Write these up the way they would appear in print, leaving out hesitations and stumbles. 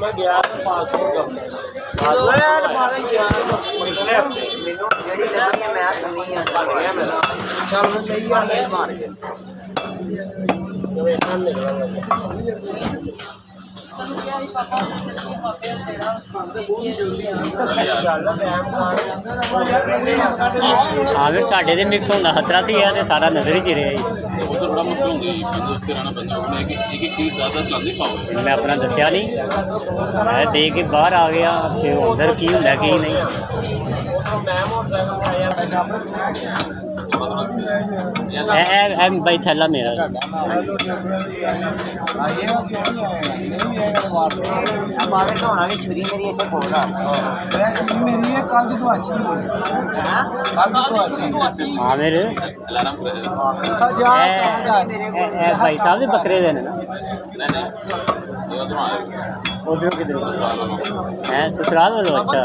मैं गया पासपोर्ट यार मारे यार चल नहीं आने मार के हाँ फिर साढ़े तो मिक्स होना खतरा सी है सारा नजर ही चिरे बड़ा मुश्किल होंगी रहना पैंदा एक चीज़ ज़्यादा चलती पाओ मैं अपना दसिया नहीं मैं दे के बाहर आ गया फिर उधर की होंगे की नहीं भाई थैला मेरा छुरी मेरी इतने खोल रहा हाँ मेरे भाई साहब भी बकरे देने ना उधरों किधर है ससुराल वालों अच्छा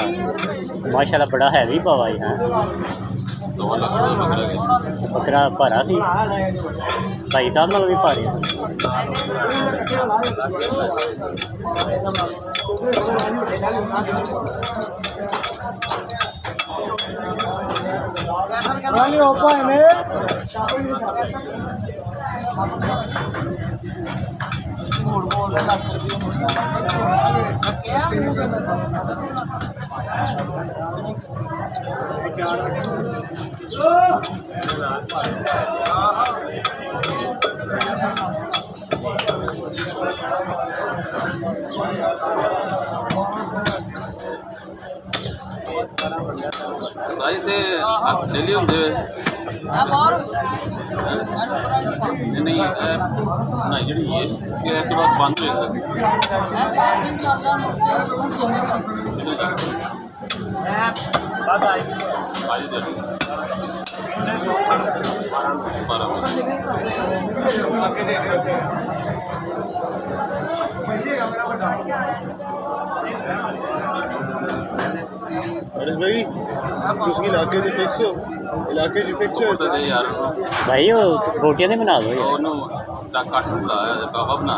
माशाल्लाह बड़ा हैवी पावा है बकरा भारा सी भाई साहब नाल भी भारी डेली होंगे नहीं जी ये इसके बाद बंद हो भाई उसकी इलाके जो फिक्स हो इलाके जो फिक्स हो यार भाई वो रोटियां नहीं बना दो कट बुलाया कावा बना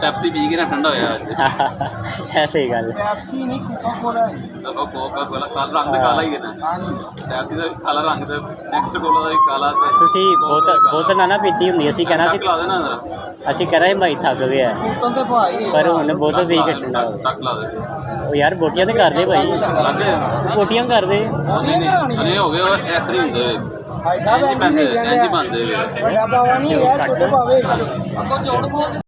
टैप्सी पी के ना ठंडा होया ऐसे ही गल चलो कोका कोला कल रंग तो काला ही है ना टैप्सी का काला रंग तो नेक्स्ट कोला का काला ਤੁਸੀਂ ਬਹੁਤ ਨਾ ਪੀਤੀ ਹੁੰਦੀ ਅਸੀਂ ਕਹਿਣਾ ਸੀ ਲਾ देना ਅਸੀਂ ਕਹਿਣਾ ਸੀ ਭਾਈ ਥੱਕ ਗਿਆ ਪਰ ਹੁਣ ਬੋਤਲ ਪੀ ਕੇ ਠੰਡਾ ਹੋ ਟੱਕ ਲਾ ਦੇ ਉਹ ਯਾਰ ਬੋਟੀਆਂ ਤੇ ਕਰਦੇ ਭਾਈ ਲੱਗੇ ਬੋਟੀਆਂ ਕਰਦੇ ਨਹੀਂ ਹੋ ਗਏ ਐਸਰੀ ਹੁੰਦੇ भाई साहब ਐਂਜੀ ਬੰਦੇ बड़ा पावा नहीं है छोटे पावे